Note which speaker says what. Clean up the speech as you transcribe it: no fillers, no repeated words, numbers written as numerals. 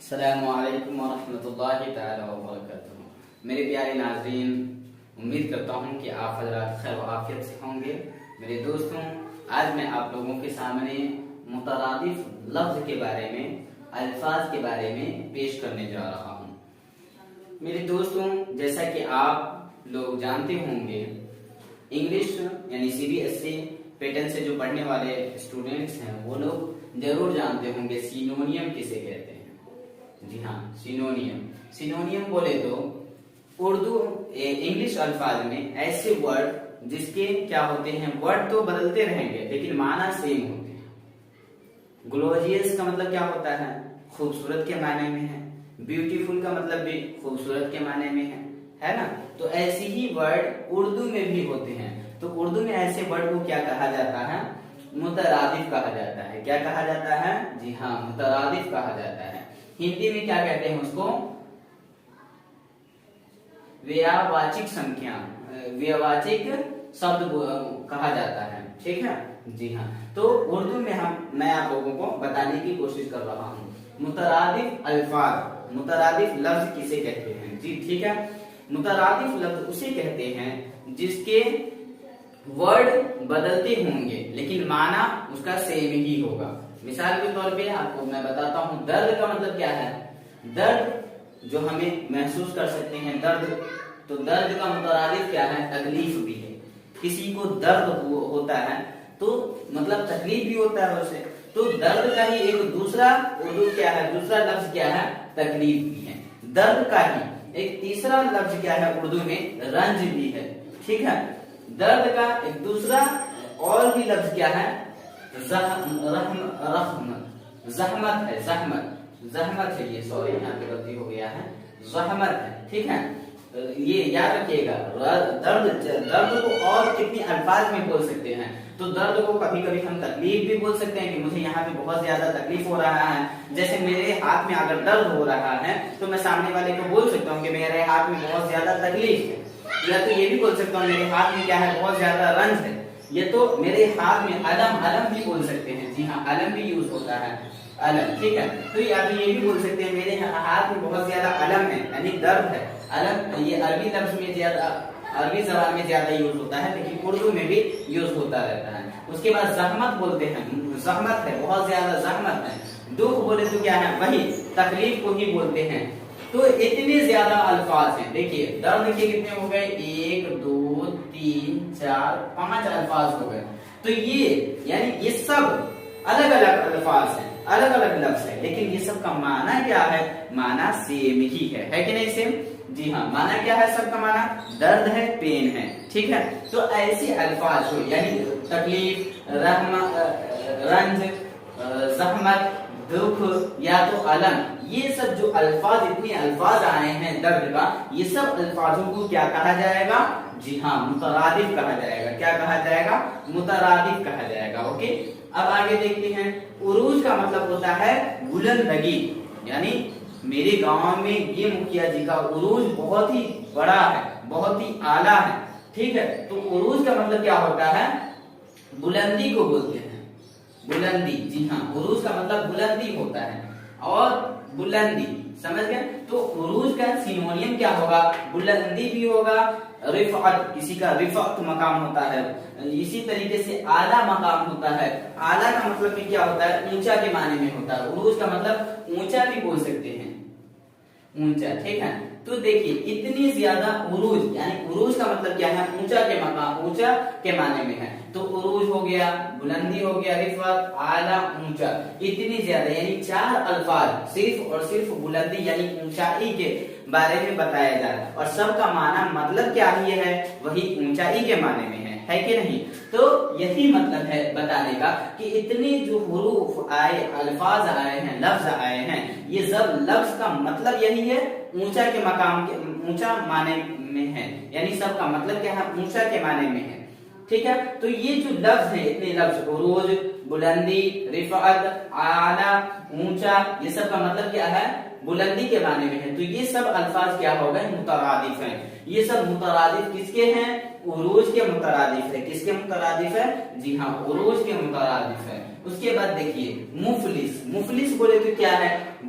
Speaker 1: السلام علیکم ورحمۃ اللہ تعالی وبرکاتہ۔ میرے پیارے ناظرین، امید کرتا ہوں کہ آپ حضرات خیر و عافیت سے ہوں گے۔ میرے دوستوں، آج میں آپ لوگوں کے سامنے مترادف لفظ کے بارے میں، الفاظ کے بارے میں پیش کرنے جا رہا ہوں۔ میرے دوستوں، جیسا کہ آپ لوگ جانتے ہوں گے، انگلش یعنی CBSE پیٹرن سے جو پڑھنے والے اسٹوڈنٹس ہیں وہ لوگ ضرور جانتے ہوں گے سینونیم کسے کہتے ہیں۔ جی ہاں، سینونیم بولے تو اردو انگلش الفاظ میں ایسے ورڈ جس کے کیا ہوتے ہیں، ورڈ تو بدلتے رہیں گے لیکن معنی سیم ہوتے ہیں۔ گلوریس کا مطلب کیا ہوتا ہے؟ خوبصورت کے معنی میں ہے۔ بیوٹیفل کا مطلب بھی خوبصورت کے معنی میں ہے نا؟ تو ایسی ہی ورڈ اردو میں بھی ہوتے ہیں۔ تو اردو میں ایسے ورڈ کو کیا کہا جاتا ہے؟ مترادف کہا جاتا ہے۔ کیا کہا جاتا ہے؟ جی ہاں، مترادف کہا جاتا ہے۔ ہندی میں کیا کہتے ہیں اس کو؟ ویاواچک سنکھیا، ویاواچک شبد کہا جاتا ہے۔ ٹھیک ہے، جی ہاں۔ تو اردو میں میں آپ لوگوں کو بتانے کی کوشش کر رہا ہوں مترادف الفاظ، مترادف لفظ کسے کہتے ہیں۔ جی ٹھیک ہے، مترادف لفظ اسے کہتے ہیں جس کے ورڈ بدلتے ہوں گے لیکن معنی اس کا سیم ہی ہوگا۔ مثال کے طور پہ آپ کو میں بتاتا ہوں، درد کا مطلب کیا ہے؟ درد جو ہمیں محسوس کر سکتے ہیں، درد، تو درد کا مترادف کیا ہے؟ تکلیف بھی ہے۔ کسی کو درد ہوتا ہے تو مطلب تکلیف بھی ہوتا ہے اسے، تو درد کا ہی ایک دوسرا اردو کیا ہے، دوسرا لفظ کیا ہے؟ تکلیف بھی ہے۔ درد کا ہی ایک تیسرا لفظ کیا ہے اردو میں؟ رنج بھی ہے۔ ٹھیک ہے، درد کا ایک دوسرا اور بھی لفظ کیا ہے؟ زحمت ہے، زحمت ہے، یہ سوری یہاں پہ غلطی ہو گیا ہے، زحمت ہے۔ ٹھیک ہے، یہ یاد رکھیے گا۔ درد کو اور کتنی الفاظ میں بول سکتے ہیں؟ تو درد کو کبھی کبھی ہم تکلیف بھی بول سکتے ہیں کہ مجھے یہاں پہ بہت زیادہ تکلیف ہو رہا ہے۔ جیسے میرے ہاتھ میں اگر درد ہو رہا ہے تو میں سامنے والے کو بول سکتا ہوں کہ میرے ہاتھ میں بہت زیادہ تکلیف ہے، یا تو یہ بھی بول سکتا ہوں میرے ہاتھ میں کیا ہے؟ بہت زیادہ رنج ہے۔ یہ تو میرے ہاتھ میں علم بھی بول سکتے ہیں۔ جی ہاں، علم بھی یوز ہوتا ہے، علم۔ ٹھیک ہے، تو یا تو یہ بھی بول سکتے ہیں میرے ہاتھ میں بہت زیادہ علم ہے، یعنی درد ہے۔ علم یہ عربی لفظ میں زیادہ، عربی زبان میں زیادہ یوز ہوتا ہے لیکن اردو میں بھی یوز ہوتا رہتا ہے۔ اس کے بعد زحمت بولتے ہیں، زحمت ہے، بہت زیادہ زحمت ہے۔ دکھ بولے تو کیا ہے؟ وہی تکلیف کو ہی بولتے ہیں۔ تو اتنے زیادہ الفاظ ہیں۔ دیکھیے، درد کے کتنے ہو گئے؟ 1 2 3 4 5 الفاظ ہو گئے۔ تو یہ یعنی یہ سب الگ الگ الفاظ ہیں، الگ الگ لفظ ہے، لیکن یہ سب کا معنی کیا ہے؟ معنی سیم ہی ہے کہ نہیں سیم؟ جی ہاں، معنی کیا ہے سب کا؟ معنی درد ہے، پین ہے۔ ٹھیک ہے، تو ایسے الفاظ ہو یعنی تکلیف، رنج، زحمت، دکھ یا تو علم، یہ سب جو الفاظ، اتنے الفاظ آئے ہیں درد کا، یہ سب الفاظوں کو کیا کہا جائے گا؟ جی ہاں، مترادف کہا جائے گا۔ کیا کہا جائے گا؟ مترادف کہا جائے گا۔ اوکے، اب آگے دیکھتے ہیں۔ عروج کا مطلب ہوتا ہے بلندگی، یعنی میرے گاؤں میں یہ مکھیا جی کا عروج بہت ہی بڑا ہے، بہت ہی اعلیٰ ہے۔ ٹھیک ہے، تو عروج کا مطلب کیا ہوتا ہے؟ بلندی کو بولتے ہیں، بلندی۔ جی ہاں، عروج کا مطلب بلندی ہوتا ہے، اور بلندی سمجھ گئے؟ تو عروج کا سینونیم کیا ہوگا؟ بلندی بھی ہوگا، رفعت، کسی کا رفعت مقام ہوتا ہے، اسی طریقے سے اعلیٰ مقام ہوتا ہے۔ اعلیٰ کا مطلب بھی کیا ہوتا ہے؟ اونچا کے معنی میں ہوتا ہے۔ عروج کا مطلب اونچا بھی بول سکتے ہیں، اونچا۔ ٹھیک ہے، تو دیکھیے اتنی زیادہ عروج، یعنی عروج کا مطلب کیا ہے؟ اونچا کے مقام، اونچا کے معنی میں ہے۔ تو عروج ہو گیا، بلندی ہو گیا، رفعت، اعلیٰ، اونچا، اتنی زیادہ، یعنی 4 الفاظ صرف اور صرف بلندی یعنی اونچائی کے بارے میں بتایا جا رہا ہے، اور سب کا معنی مطلب کیا ہی ہے؟ وہی اونچائی کے معنی میں ہے کہ نہیں؟ تو یہی مطلب ہے بتانے کا کہ اتنے جو حروف آئے، الفاظ آئے ہیں، لفظ آئے ہیں، یہ سب لفظ کا مطلب یہی ہے، اونچا کے مقام کے، اونچا معنی میں ہے، یعنی سب کا مطلب کیا ہے؟ اونچا کے معنی میں ہے۔ ٹھیک ہے، تو یہ جو لفظ ہیں، اتنے لفظ، عروج، بلندی، رفعت، اعلیٰ، اونچا، یہ سب کا مطلب کیا ہے؟ بلندی کے معنی میں ہے۔ تو یہ سب الفاظ کیا ہو گئے؟ مترادف ہیں۔ یہ سب مترادف کس کے ہیں؟ عروج کے مترادف ہے۔ کس کے مترادف ہے؟ جی ہاں، عروج کے مترادف ہے۔ اس کے بعد دیکھیے مفلس، مفلس بولے تو کیا ہے؟